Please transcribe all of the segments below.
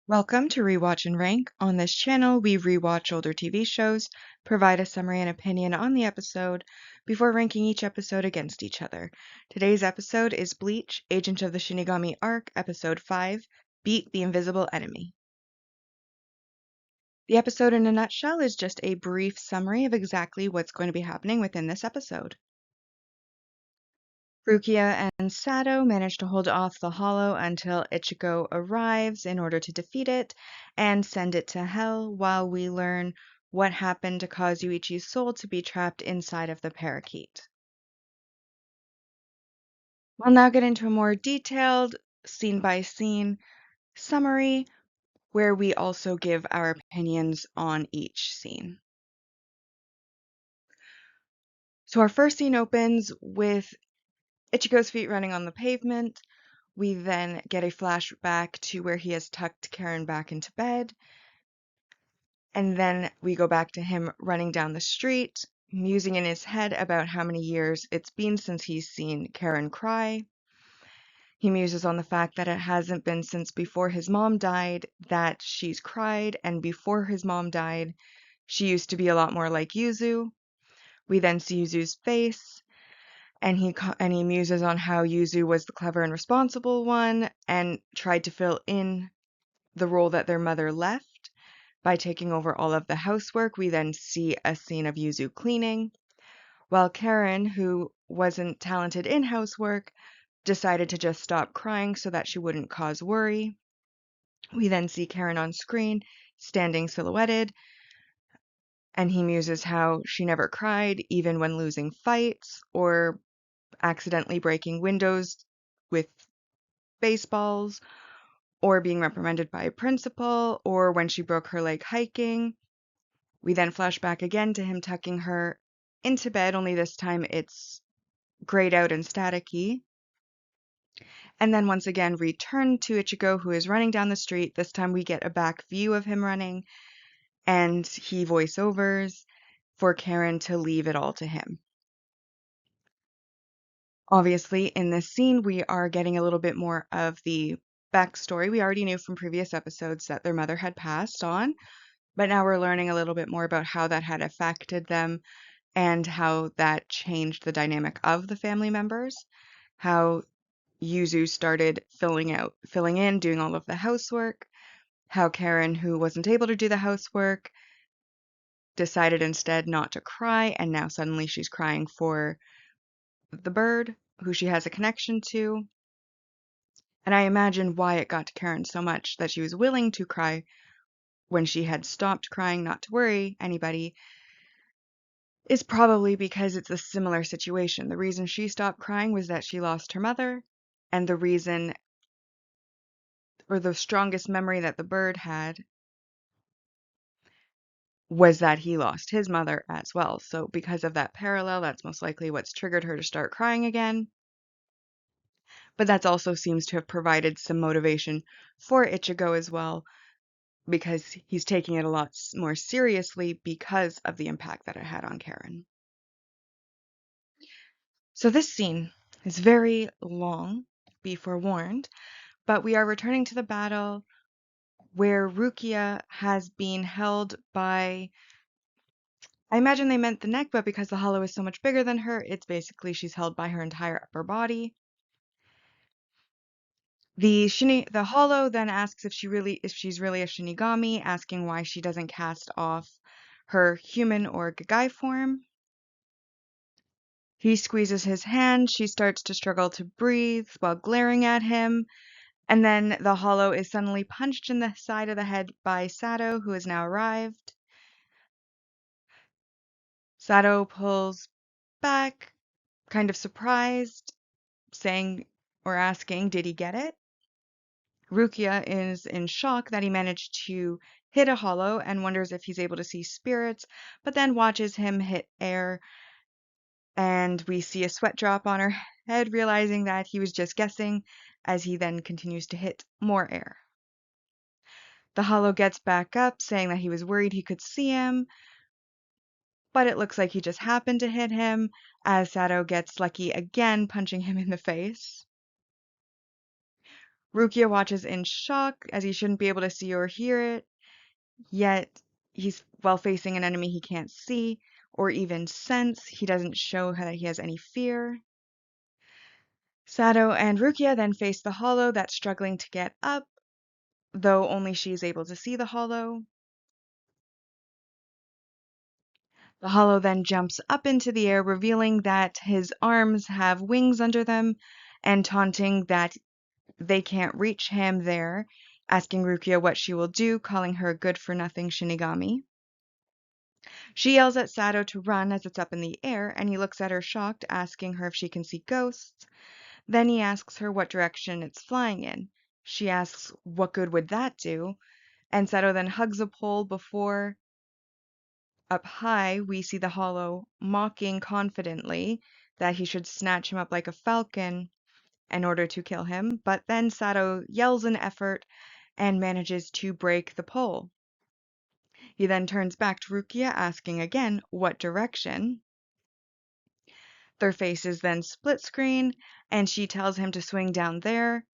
Welcome to Rewatch and Rank. On this channel, we rewatch older TV shows, provide a summary and opinion on the episode before ranking each episode against each other. Today's episode is Bleach, Agent of the Shinigami Arc, Episode 5, Beat the Invisible Enemy. The episode in a nutshell is just a brief summary of exactly what's going to be happening within this episode. Rukia and Sato manage to hold off the Hollow until Ichigo arrives in order to defeat it and send it to hell, while we learn what happened to cause Yuichi's soul to be trapped inside of the parakeet. We'll now get into a more detailed scene-by-scene summary where we also give our opinions on each scene. So our first scene opens with Ichigo's feet running on the pavement. We then get a flashback to where he has tucked Karen back into bed. And then we go back to him running down the street, musing in his head about how many years it's been since he's seen Karen cry. He muses on the fact that it hasn't been since before his mom died that she's cried, and before his mom died, she used to be a lot more like Yuzu. We then see Yuzu's face, and he muses on how Yuzu was the clever and responsible one and tried to fill in the role that their mother left by taking over all of the housework. We then see a scene of Yuzu cleaning, while Karen, who wasn't talented in housework, decided to just stop crying so that she wouldn't cause worry. We then see Karen on screen, standing silhouetted, and he muses how she never cried, even when losing fights or accidentally breaking windows with baseballs, or being reprimanded by a principal, or when she broke her leg hiking. We then flash back again to him tucking her into bed, only this time it's grayed out and staticky. And then once again return to Ichigo, who is running down the street. This time we get a back view of him running, and he voiceovers for Karen to leave it all to him. Obviously, in this scene, we are getting a little bit more of the backstory. We already knew from previous episodes that their mother had passed on, but now we're learning a little bit more about how that had affected them and how that changed the dynamic of the family members, how Yuzu started filling in, doing all of the housework, how Karen, who wasn't able to do the housework, decided instead not to cry, and now suddenly she's crying for the bird, who she has a connection to. And I imagine why it got to Karen so much that she was willing to cry when she had stopped crying, not to worry anybody, is probably because it's a similar situation. The reason she stopped crying was that she lost her mother, and the reason, or the strongest memory that the bird had, was that he lost his mother as well. So because of that parallel, that's most likely what's triggered her to start crying again. But that also seems to have provided some motivation for Ichigo as well, because he's taking it a lot more seriously because of the impact that it had on Karen. So this scene is very long, be forewarned, but we are returning to the battle where Rukia has been held by, I imagine they meant the neck, but because the hollow is so much bigger than her, it's basically she's held by her entire upper body. The hollow then asks if she's really a Shinigami, asking why she doesn't cast off her human or Gagai form. He squeezes his hand, she starts to struggle to breathe while glaring at him, and then the hollow is suddenly punched in the side of the head by Sato, who has now arrived. Sato pulls back, kind of surprised, saying or asking, did he get it? Rukia is in shock that he managed to hit a hollow and wonders if he's able to see spirits, but then watches him hit air, and we see a sweat drop on her head, realizing that he was just guessing, as he then continues to hit more air. The hollow gets back up, saying that he was worried he could see him, but it looks like he just happened to hit him, as Sato gets lucky again, punching him in the face. Rukia watches in shock as he shouldn't be able to see or hear it, yet he's while facing an enemy he can't see or even sense. He doesn't show that he has any fear. Sato and Rukia then face the hollow that's struggling to get up, though only she's able to see the hollow. The hollow then jumps up into the air, revealing that his arms have wings under them and taunting that they can't reach him there, asking Rukia what she will do, calling her a good-for-nothing Shinigami. She yells at Sato to run as it's up in the air, and he looks at her shocked, asking her if she can see ghosts. Then he asks her what direction it's flying in. She asks, what good would that do? And Sato then hugs a pole before, up high, we see the hollow mocking confidently that he should snatch him up like a falcon in order to kill him. But then Sato yells in effort and manages to break the pole. He then turns back to Rukia, asking again, what direction? Their faces then split screen, and she tells him to swing down there.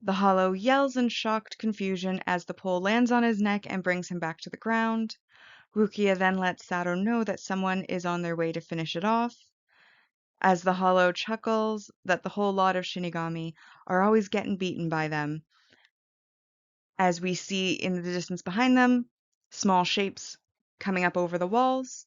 The hollow yells in shocked confusion as the pole lands on his neck and brings him back to the ground. Rukia then lets Sato know that someone is on their way to finish it off, as the hollow chuckles that the whole lot of Shinigami are always getting beaten by them. As we see in the distance behind them, small shapes coming up over the walls.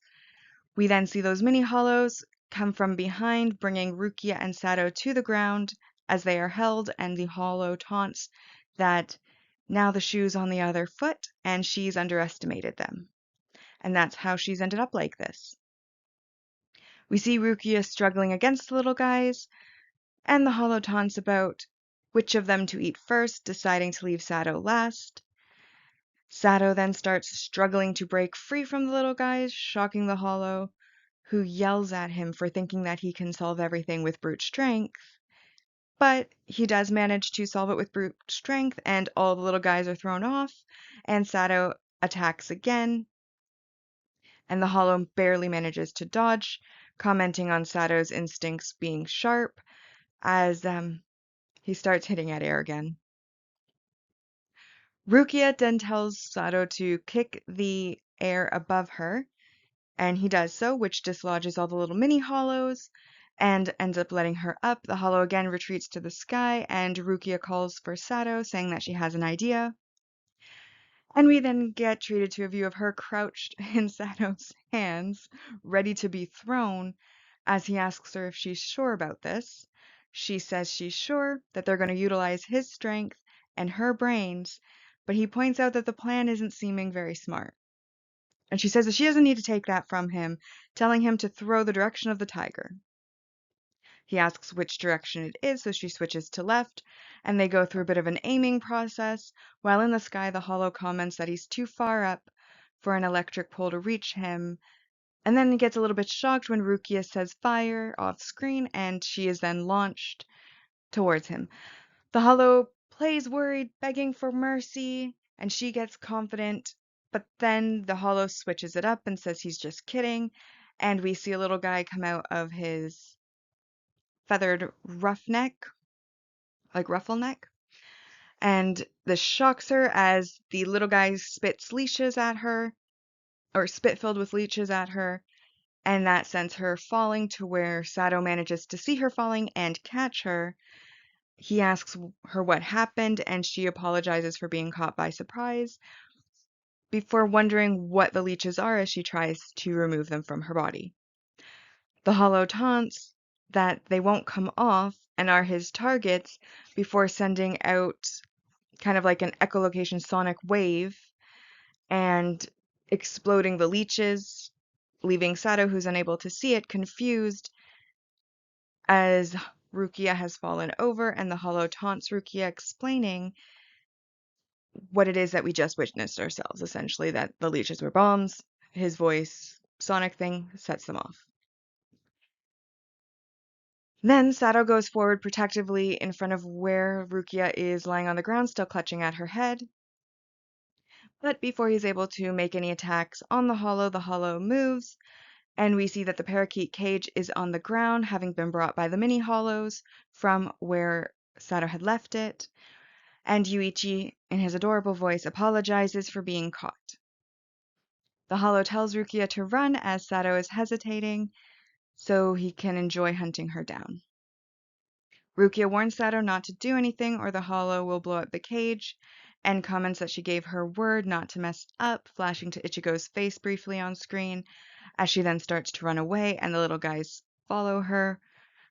We then see those mini hollows come from behind, bringing Rukia and Sato to the ground as they are held, and the hollow taunts that now the shoe's on the other foot and she's underestimated them. And that's how she's ended up like this. We see Rukia struggling against the little guys, and the hollow taunts about which of them to eat first, deciding to leave Sato last. Sato then starts struggling to break free from the little guys, shocking the hollow, who yells at him for thinking that he can solve everything with brute strength. But he does manage to solve it with brute strength, and all the little guys are thrown off, and Sato attacks again, and the hollow barely manages to dodge, commenting on Sato's instincts being sharp as he starts hitting at air again. Rukia then tells Sato to kick the air above her, and he does so, which dislodges all the little mini hollows and ends up letting her up. The hollow again retreats to the sky, and Rukia calls for Sato, saying that she has an idea. And we then get treated to a view of her crouched in Sato's hands, ready to be thrown, as he asks her if she's sure about this. She says she's sure that they're going to utilize his strength and her brains, but he points out that the plan isn't seeming very smart. And she says that she doesn't need to take that from him, telling him to throw the direction of the tiger. He asks which direction it is, so she switches to left, and they go through a bit of an aiming process. While in the sky, the hollow comments that he's too far up for an electric pole to reach him, and then he gets a little bit shocked when Rukia says fire off screen, and she is then launched towards him. The hollow plays worried, begging for mercy, and she gets confident, but then the hollow switches it up and says he's just kidding, and we see a little guy come out of his feathered roughneck, like ruffle neck, and this shocks her as the little guy spits leashes at her, or spit filled with leeches at her, and that sends her falling to where Sato manages to see her falling and catch her. He asks her what happened, and she apologizes for being caught by surprise, before wondering what the leeches are as she tries to remove them from her body. The hollow taunts that they won't come off and are his targets before sending out kind of like an echolocation sonic wave and exploding the leeches, leaving Sato, who's unable to see it, confused as Rukia has fallen over, and the hollow taunts Rukia, explaining what it is that we just witnessed ourselves, essentially, that the leeches were bombs. His voice, sonic thing, sets them off. Then Sato goes forward protectively in front of where Rukia is lying on the ground, still clutching at her head. But before he's able to make any attacks on the hollow moves, and we see that the parakeet cage is on the ground, having been brought by the mini hollows from where Sato had left it. and Yuichi, in his adorable voice, apologizes for being caught. The Hollow tells Rukia to run as Sato is hesitating, so he can enjoy hunting her down. Rukia warns Sato not to do anything or the Hollow will blow up the cage, and comments that she gave her word not to mess up, flashing to Ichigo's face briefly on screen, as she then starts to run away and the little guys follow her,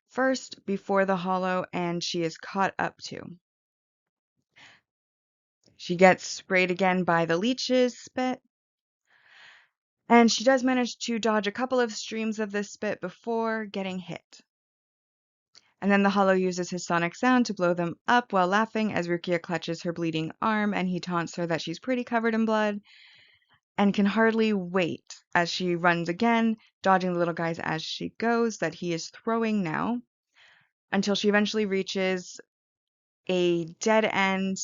first before the Hollow, and she is caught up to. She gets sprayed again by the leech's spit, and she does manage to dodge a couple of streams of this spit before getting hit. And then the Hollow uses his sonic sound to blow them up while laughing as Rukia clutches her bleeding arm and he taunts her that she's pretty covered in blood and can hardly wait as she runs again, dodging the little guys as she goes that he is throwing now, until she eventually reaches a dead end.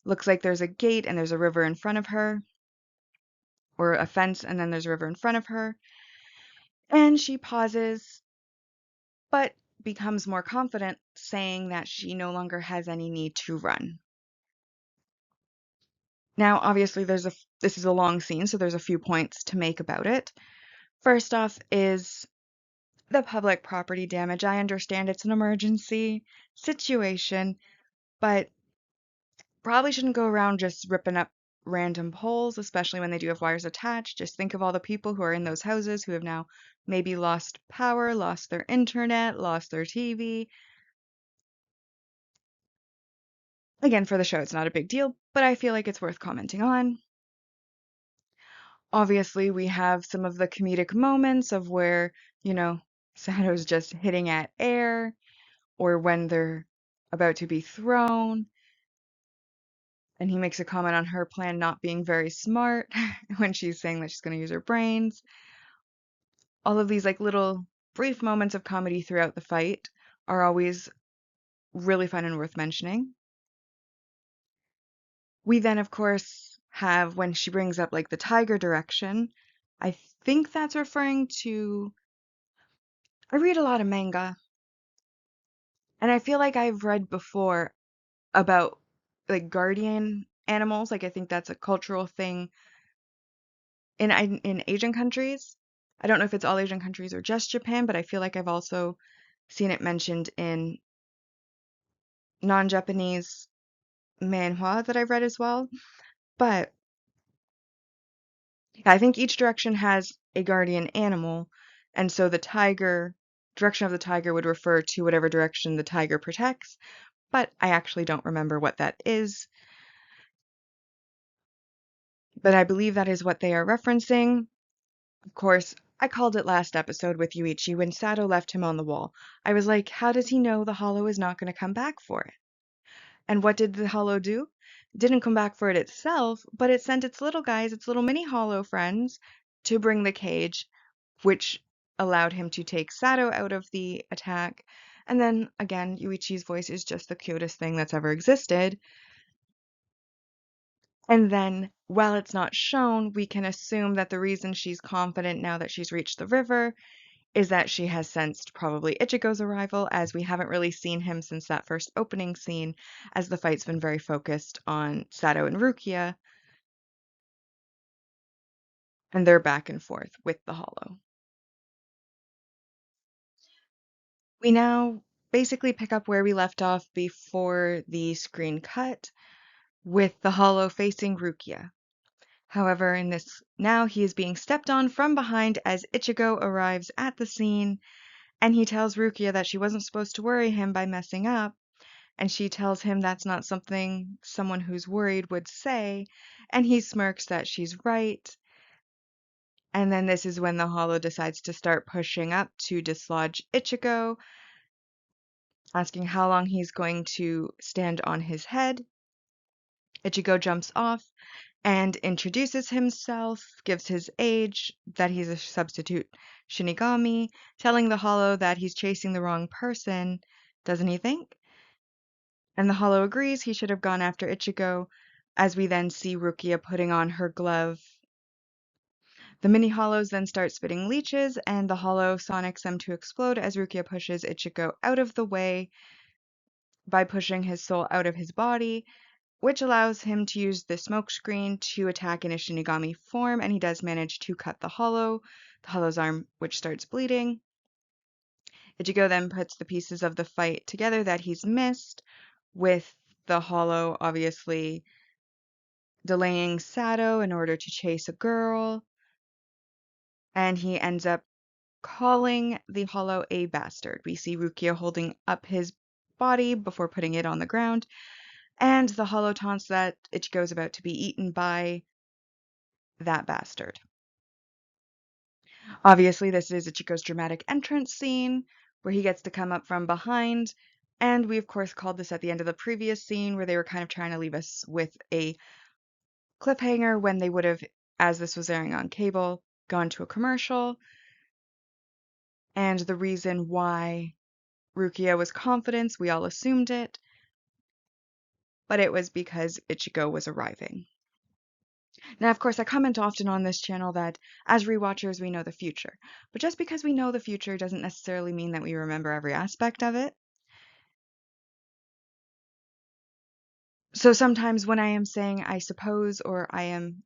Looks like there's a gate and there's a river in front of her, or a fence, and then there's a river in front of her. And she pauses, but becomes more confident, saying that she no longer has any need to run. Now, obviously, this is a long scene, so there's a few points to make about it. First off is the public property damage. I understand it's an emergency situation, but probably shouldn't go around just ripping up random poles, especially when they do have wires attached. Just think of all the people who are in those houses who have now maybe lost power, lost their internet, lost their TV. Again, for the show, it's not a big deal, but I feel like it's worth commenting on. Obviously, we have some of the comedic moments of where, Sato's just hitting at air, or when they're about to be thrown, and he makes a comment on her plan not being very smart when she's saying that she's going to use her brains. All of these little brief moments of comedy throughout the fight are always really fun and worth mentioning. We then, of course, have when she brings up the tiger direction. I think that's referring to. I read a lot of manga, and I feel like I've read before about guardian animals. I think that's a cultural thing in Asian countries. I don't know if it's all Asian countries or just Japan, but I feel like I've also seen it mentioned in non-Japanese manhwa that I've read as well. But I think each direction has a guardian animal, and so the direction of the tiger would refer to whatever direction the tiger protects, but I actually don't remember what that is. But I believe that is what they are referencing. Of course, I called it last episode with Yuichi when Sato left him on the wall. I was like, how does he know the Hollow is not going to come back for it? And what did the Hollow do? Didn't come back for it itself, but it sent its little guys, its little mini Hollow friends, to bring the cage, which allowed him to take Sato out of the attack. And then, again, Yuichi's voice is just the cutest thing that's ever existed. And then, while it's not shown, we can assume that the reason she's confident now that she's reached the river is that she has sensed probably Ichigo's arrival, as we haven't really seen him since that first opening scene, as the fight's been very focused on Sato and Rukia, and they're back and forth with the Hollow. We now basically pick up where we left off before the screen cut, with the Hollow facing Rukia. However, in this now he is being stepped on from behind as Ichigo arrives at the scene, and he tells Rukia that she wasn't supposed to worry him by messing up, and she tells him that's not something someone who's worried would say, and he smirks that she's right. And then this is when the Hollow decides to start pushing up to dislodge Ichigo, asking how long he's going to stand on his head. Ichigo jumps off and introduces himself, gives his age, that he's a substitute Shinigami, telling the Hollow that he's chasing the wrong person, doesn't he think? And the Hollow agrees he should have gone after Ichigo, as we then see Rukia putting on her glove. The mini Hollows then start spitting leeches, and the Hollow sonics them to explode as Rukia pushes Ichigo out of the way by pushing his soul out of his body, which allows him to use the smoke screen to attack in a Shinigami form, and he does manage to cut the Hollow's arm, which starts bleeding. Ichigo then puts the pieces of the fight together that he's missed, with the Hollow obviously delaying Sato in order to chase a girl, and he ends up calling the Hollow a bastard. We see Rukia holding up his body before putting it on the ground, and the Hollow taunts that Ichigo is about to be eaten by that bastard. Obviously, this is Ichigo's dramatic entrance scene, where he gets to come up from behind, and we of course called this at the end of the previous scene, where they were kind of trying to leave us with a cliffhanger when they would have, as this was airing on cable, gone to a commercial, and the reason why Rukia was confident, we all assumed it, but it was because Ichigo was arriving. Now, of course, I comment often on this channel that as rewatchers, we know the future. But just because we know the future doesn't necessarily mean that we remember every aspect of it. So sometimes when I am saying I suppose or I am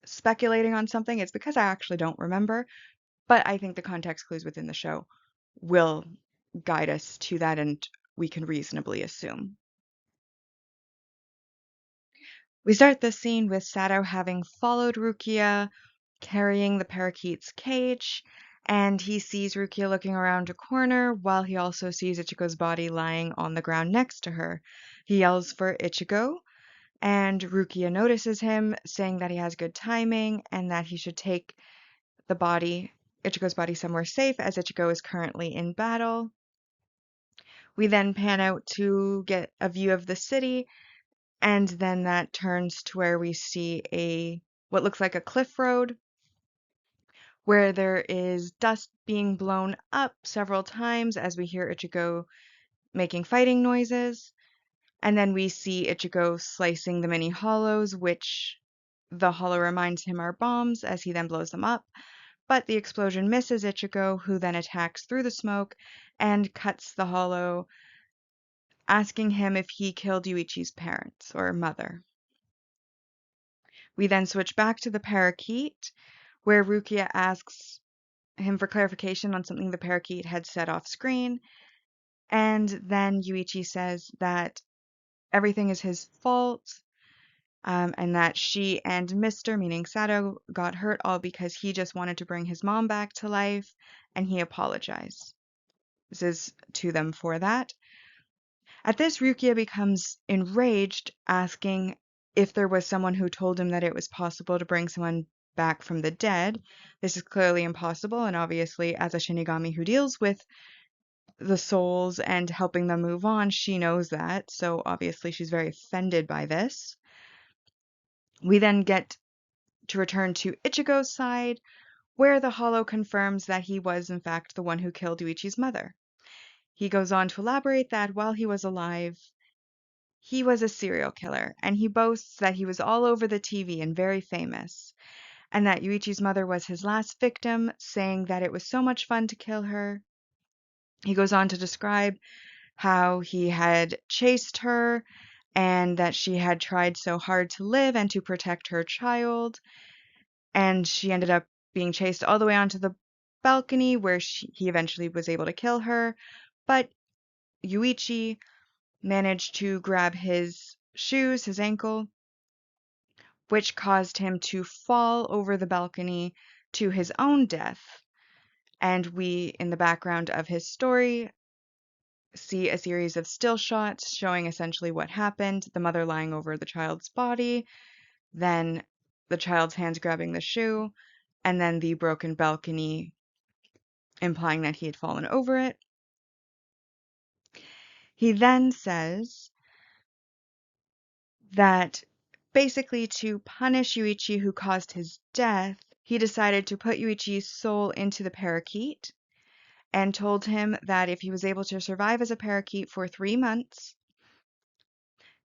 speculating on something, it's because I actually don't remember. But I think the context clues within the show will guide us to that, and we can reasonably assume. We start this scene with Sato having followed Rukia, carrying the parakeet's cage, and he sees Rukia looking around a corner while he also sees Ichigo's body lying on the ground next to her. He yells for Ichigo, and Rukia notices him, saying that he has good timing and that he should take Ichigo's body somewhere safe, as Ichigo is currently in battle. We then pan out to get a view of the city, and then that turns to where we see what looks like a cliff road, where there is dust being blown up several times as we hear Ichigo making fighting noises. And then we see Ichigo slicing the many hollows, which the hollow reminds him are bombs, as he then blows them up. But the explosion misses Ichigo, who then attacks through the smoke and cuts the hollow, asking him if he killed Yuichi's parents or mother. We then switch back to the parakeet, where Rukia asks him for clarification on something the parakeet had said off screen, and then Yuichi says that everything is his fault, and that she and Mr., meaning Sato, got hurt all because he just wanted to bring his mom back to life, and he apologized. This is to them for that. At this, Rukia becomes enraged, asking if there was someone who told him that it was possible to bring someone back from the dead. This is clearly impossible, and obviously, as a Shinigami who deals with the souls and helping them move on, she knows that, so obviously she's very offended by this. We then get to return to Ichigo's side, where the Hollow confirms that he was in fact the one who killed Yuichi's mother. He goes on to elaborate that while he was alive, he was a serial killer, and he boasts that he was all over the TV and very famous, and that Yuichi's mother was his last victim, saying that it was so much fun to kill her. He goes on to describe how he had chased her and that she had tried so hard to live and to protect her child, and she ended up being chased all the way onto the balcony where he eventually was able to kill her, but Yuichi managed to grab his shoes, his ankle, which caused him to fall over the balcony to his own death. And we, in the background of his story, see a series of still shots showing essentially what happened, the mother lying over the child's body, then the child's hands grabbing the shoe, and then the broken balcony implying that he had fallen over it. He then says that basically to punish Yuichi, who caused his death, he decided to put Yuichi's soul into the parakeet and told him that if he was able to survive as a parakeet for 3 months,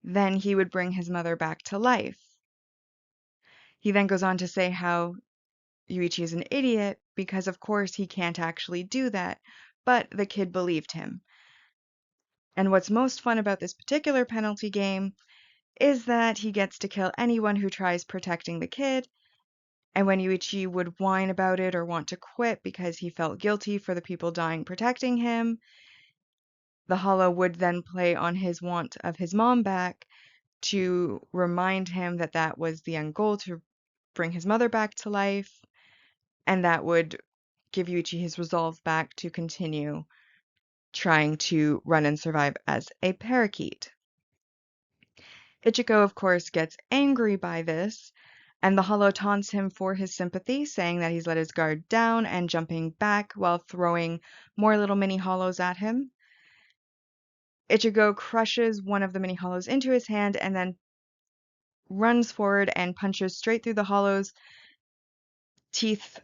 then he would bring his mother back to life. He then goes on to say how Yuichi is an idiot because, of course, he can't actually do that, but the kid believed him. And what's most fun about this particular penalty game is that he gets to kill anyone who tries protecting the kid. And when Yuichi would whine about it or want to quit because he felt guilty for the people dying protecting him, the hollow would then play on his want of his mom back to remind him that that was the end goal, to bring his mother back to life, and that would give Yuichi his resolve back to continue trying to run and survive as a parakeet. Ichigo, of course, gets angry by this, and the hollow taunts him for his sympathy, saying that he's let his guard down and jumping back while throwing more little mini hollows at him. Ichigo crushes one of the mini hollows into his hand and then runs forward and punches straight through the hollow's teeth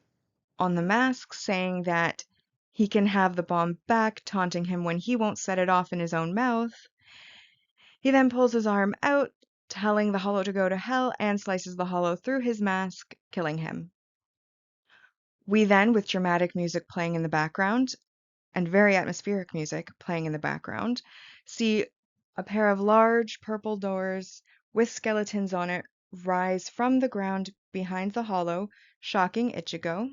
on the mask, saying that he can have the bomb back, taunting him when he won't set it off in his own mouth. He then pulls his arm out, telling the hollow to go to hell, and slices the hollow through his mask, killing him. We then, with dramatic music playing in the background, and very atmospheric music playing in the background, see a pair of large purple doors with skeletons on it rise from the ground behind the hollow, shocking Ichigo.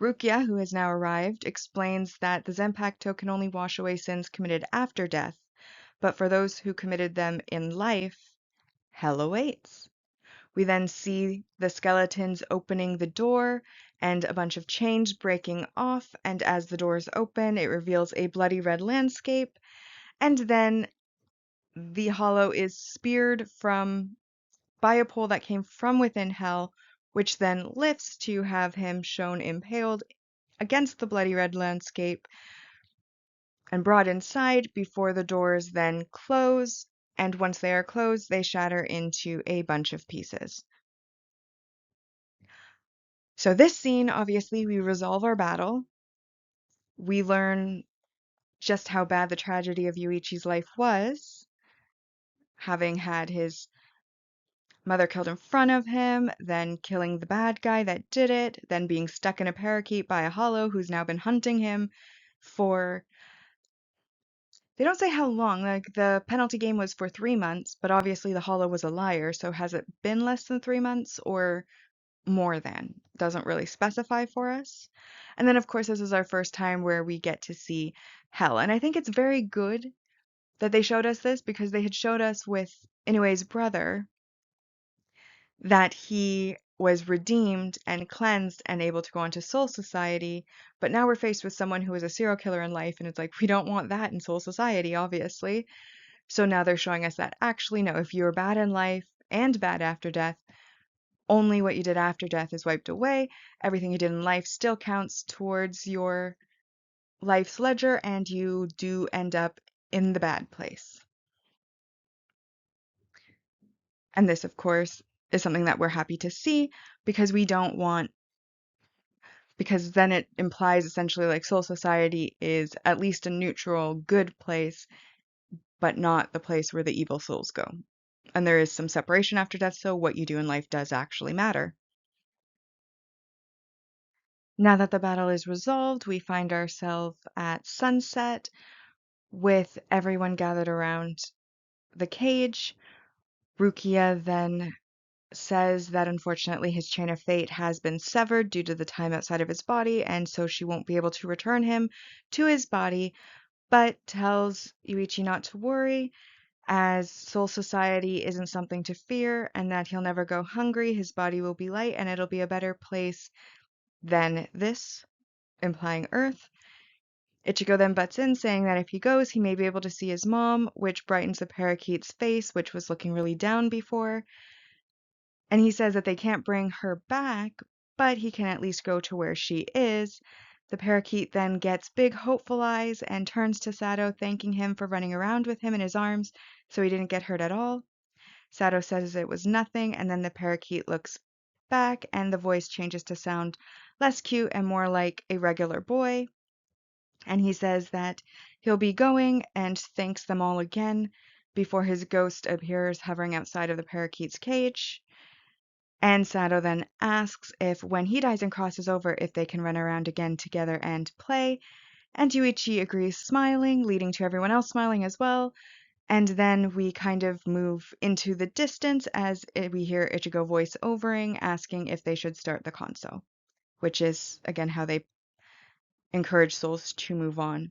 Rukia, who has now arrived, explains that the Zanpakuto can only wash away sins committed after death, but for those who committed them in life, hell awaits. We then see the skeletons opening the door and a bunch of chains breaking off, and as the doors open, it reveals a bloody red landscape, and then the hollow is speared by a pole that came from within hell, which then lifts to have him shown impaled against the bloody red landscape and brought inside before the doors then close, and once they are closed, they shatter into a bunch of pieces. So this scene, obviously, we resolve our battle. We learn just how bad the tragedy of Yuichi's life was, having had his mother killed in front of him, then killing the bad guy that did it, then being stuck in a parakeet by a hollow who's now been hunting him for, they don't say how long, like the penalty game was for 3 months, but obviously the hollow was a liar, so has it been less than 3 months or more than? Doesn't really specify for us. And then, of course, this is our first time where we get to see hell. And I think it's very good that they showed us this because they had showed us with Inoue's brother that he was redeemed and cleansed and able to go on to Soul Society. But now we're faced with someone who is a serial killer in life, and it's like, we don't want that in Soul Society, obviously. So now they're showing us that actually, no, if you were bad in life and bad after death, only what you did after death is wiped away. Everything you did in life still counts towards your life's ledger, and you do end up in the bad place. And this, of course, is something that we're happy to see because we don't want, because then it implies essentially like Soul Society is at least a neutral, good place, but not the place where the evil souls go. And there is some separation after death, so what you do in life does actually matter. Now that the battle is resolved, we find ourselves at sunset with everyone gathered around the cage. Rukia then says that unfortunately his chain of fate has been severed due to the time outside of his body, and so she won't be able to return him to his body, but tells Yuichi not to worry, as Soul Society isn't something to fear, and that he'll never go hungry, his body will be light, and it'll be a better place than this, implying Earth. Ichigo then butts in, saying that if he goes, he may be able to see his mom, which brightens the parakeet's face, which was looking really down before. And he says that they can't bring her back, but he can at least go to where she is. The parakeet then gets big, hopeful eyes and turns to Sato, thanking him for running around with him in his arms so he didn't get hurt at all. Sato says it was nothing, and then the parakeet looks back, and the voice changes to sound less cute and more like a regular boy. And he says that he'll be going and thanks them all again before his ghost appears hovering outside of the parakeet's cage. And Sato then asks if when he dies and crosses over, if they can run around again together and play. And Yuichi agrees, smiling, leading to everyone else smiling as well. And then we kind of move into the distance as we hear Ichigo voice overing asking if they should start the console, which is again how they encourage souls to move on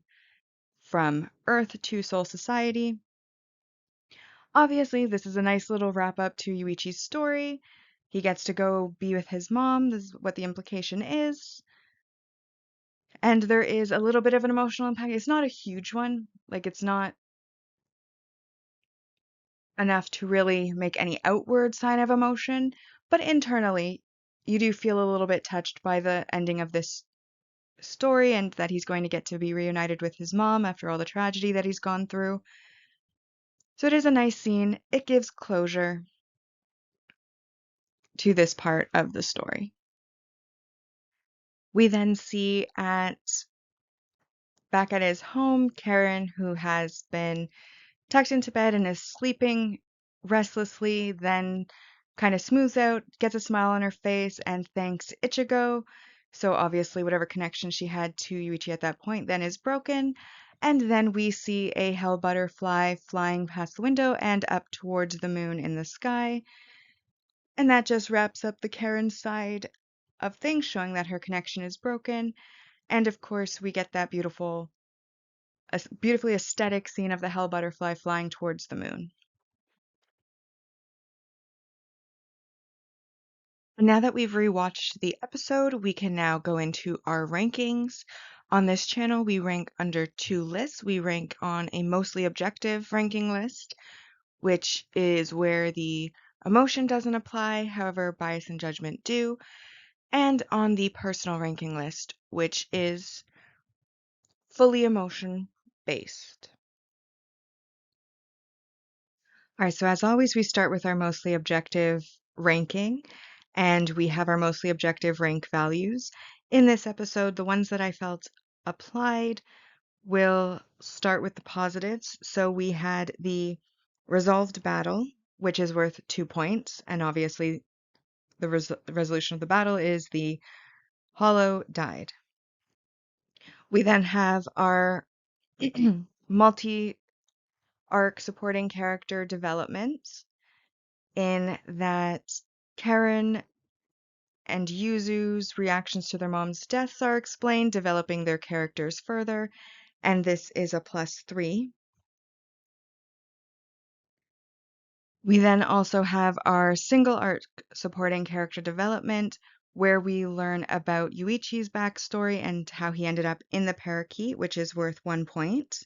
from Earth to Soul Society. Obviously, this is a nice little wrap up to Yuichi's story. He gets to go be with his mom. This is what the implication is. And there is a little bit of an emotional impact. It's not a huge one. Like, it's not enough to really make any outward sign of emotion, but internally, you do feel a little bit touched by the ending of this story and that he's going to get to be reunited with his mom after all the tragedy that he's gone through. So it is a nice scene. It gives closure to this part of the story. We then see back at his home, Karen, who has been tucked into bed and is sleeping restlessly, then kind of smooths out, gets a smile on her face, and thanks Ichigo. So obviously, whatever connection she had to Yuichi at that point then is broken. And then we see a hell butterfly flying past the window and up towards the moon in the sky. And that just wraps up the Karen side of things, showing that her connection is broken. And of course, we get that beautifully aesthetic scene of the hell butterfly flying towards the moon. Now that we've rewatched the episode, we can now go into our rankings. On this channel, we rank under two lists. We rank on a mostly objective ranking list, which is where the emotion doesn't apply, however, bias and judgment do, and on the personal ranking list, which is fully emotion based. All right, so as always, we start with our mostly objective ranking, and we have our mostly objective rank values. In this episode, the ones that I felt applied will start with the positives. So we had the resolved battle, which is worth 2 points, and obviously the resolution of the battle is the Hollow died. We then have our multi arc supporting character development, in that Karen and Yuzu's reactions to their mom's deaths are explained, developing their characters further, and this is a +3. We then also have our single arc supporting character development, where we learn about Yuichi's backstory and how he ended up in the parakeet, which is worth 1 point.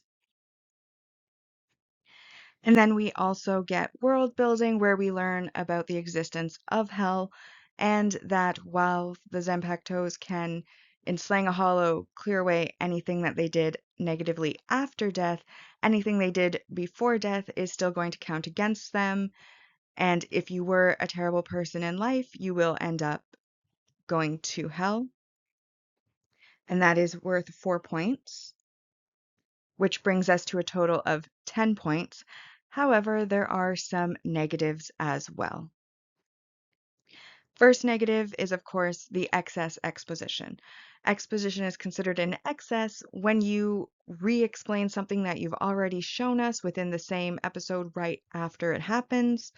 And then we also get world building, where we learn about the existence of hell, and that while the Zanpakutos can, in slaying a hollow, clear away anything that they did negatively after death, anything they did before death is still going to count against them. And if you were a terrible person in life, you will end up going to hell. And that is worth 4 points, which brings us to a total of 10 points. However, there are some negatives as well. First negative is, of course, the excess exposition. Exposition is considered an excess when you re-explain something that you've already shown us within the same episode right after it happens,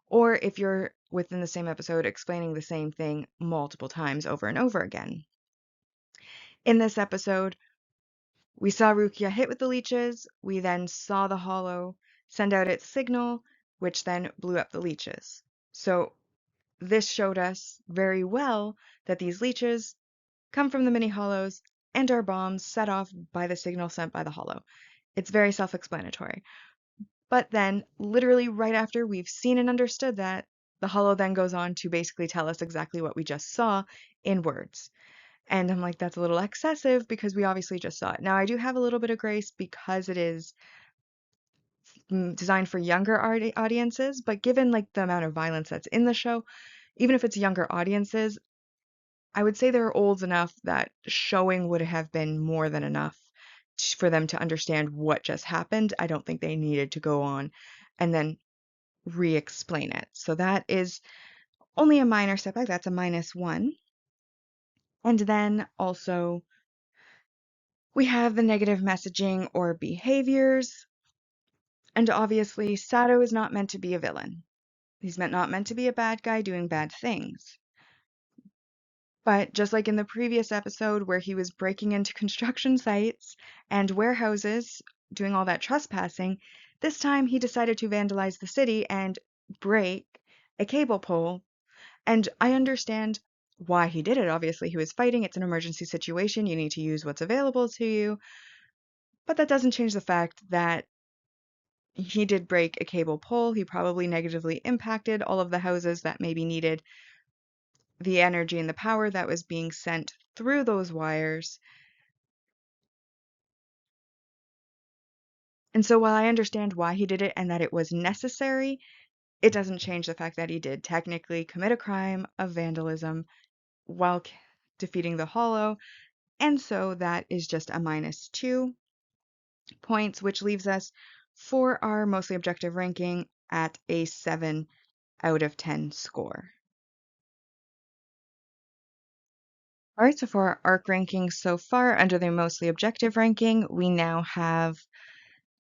or if you're within the same episode explaining the same thing multiple times over and over again. In this episode, we saw Rukia hit with the leeches, we then saw the hollow send out its signal, which then blew up the leeches. So this showed us very well that these leeches come from the mini hollows and are bombs set off by the signal sent by the hollow. It's very self-explanatory. But then, literally right after we've seen and understood that, the hollow then goes on to basically tell us exactly what we just saw in words. And I'm like, that's a little excessive because we obviously just saw it. Now, I do have a little bit of grace because it is designed for younger audiences, but given like the amount of violence that's in the show, even if it's younger audiences, I would say they're old enough that showing would have been more than enough for them to understand what just happened. I don't think they needed to go on and then re-explain it. So that is only a minor setback. That's a -1. And then also we have the negative messaging or behaviors. And obviously, Sato is not meant to be a villain. He's not meant to be a bad guy doing bad things. But just like in the previous episode where he was breaking into construction sites and warehouses, doing all that trespassing, this time he decided to vandalize the city and break a cable pole. And I understand why he did it. Obviously, he was fighting. It's an emergency situation. You need to use what's available to you. But that doesn't change the fact that he did break a cable pole. He probably negatively impacted all of the houses that maybe needed the energy and the power that was being sent through those wires. And so while I understand why he did it and that it was necessary, it doesn't change the fact that he did technically commit a crime of vandalism while defeating the Hollow. And so that is just a -2 points, which leaves us for our mostly objective ranking at a 7 out of 10 score. All right, so for our arc rankings so far, under the mostly objective ranking, we now have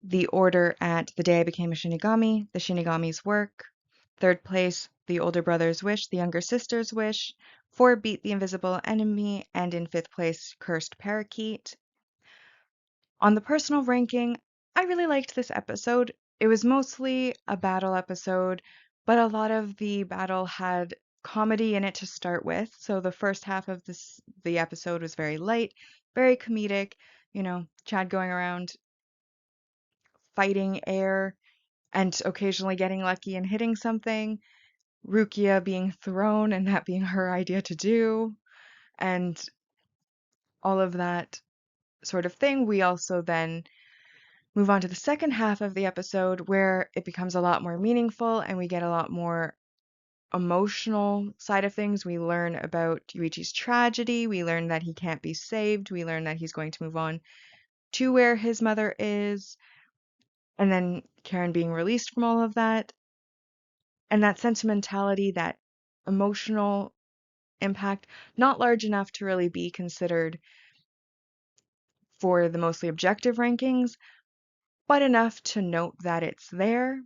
the order at The Day I Became a Shinigami, The Shinigami's Work. Third place, The Older Brother's Wish, The Younger Sister's Wish. 4, Beat the Invisible Enemy, and in fifth place, Cursed Parakeet. On the personal ranking, I really liked this episode. It was mostly a battle episode, but a lot of the battle had comedy in it to start with. So the first half of the episode was very light, very comedic, Chad going around fighting air and occasionally getting lucky and hitting something, Rukia being thrown and that being her idea to do, and all of that sort of thing. We also then move on to the second half of the episode where it becomes a lot more meaningful and we get a lot more emotional side of things. We learn about Yuichi's tragedy. We learn that he can't be saved. We learn that he's going to move on to where his mother is. And then Karen being released from all of that. And that sentimentality, that emotional impact, not large enough to really be considered for the mostly objective rankings, but enough to note that it's there.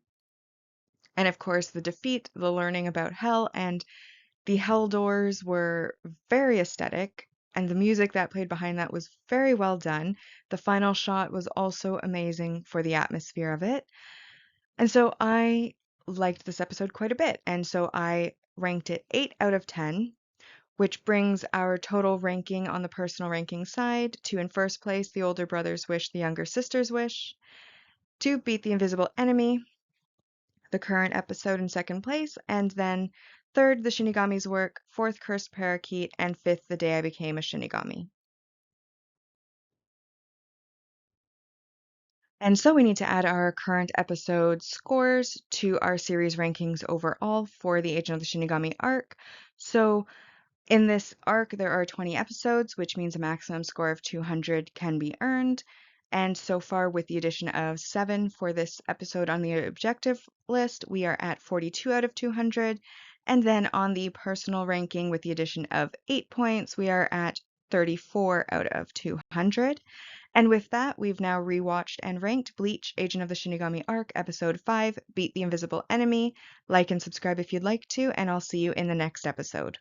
And of course, the defeat, the learning about hell, and the hell doors were very aesthetic, and the music that played behind that was very well done. The final shot was also amazing for the atmosphere of it. And so I liked this episode quite a bit. And so I ranked it 8 out of 10, which brings our total ranking on the personal ranking side to, in first place, The Older Brother's Wish, The Younger Sister's Wish. 2, Beat the Invisible Enemy, the current episode, in second place. And then third, The Shinigami's Work. Fourth, Cursed Parakeet. And fifth, The Day I Became a Shinigami. And so we need to add our current episode scores to our series rankings overall for the Agent of the Shinigami arc. So in this arc, there are 20 episodes, which means a maximum score of 200 can be earned. And so far, with the addition of 7 for this episode on the objective list, we are at 42 out of 200. And then on the personal ranking, with the addition of 8 points, we are at 34 out of 200. And with that, we've now rewatched and ranked Bleach, Agent of the Shinigami Arc, Episode 5, Beat the Invisible Enemy. Like and subscribe if you'd like to, and I'll see you in the next episode.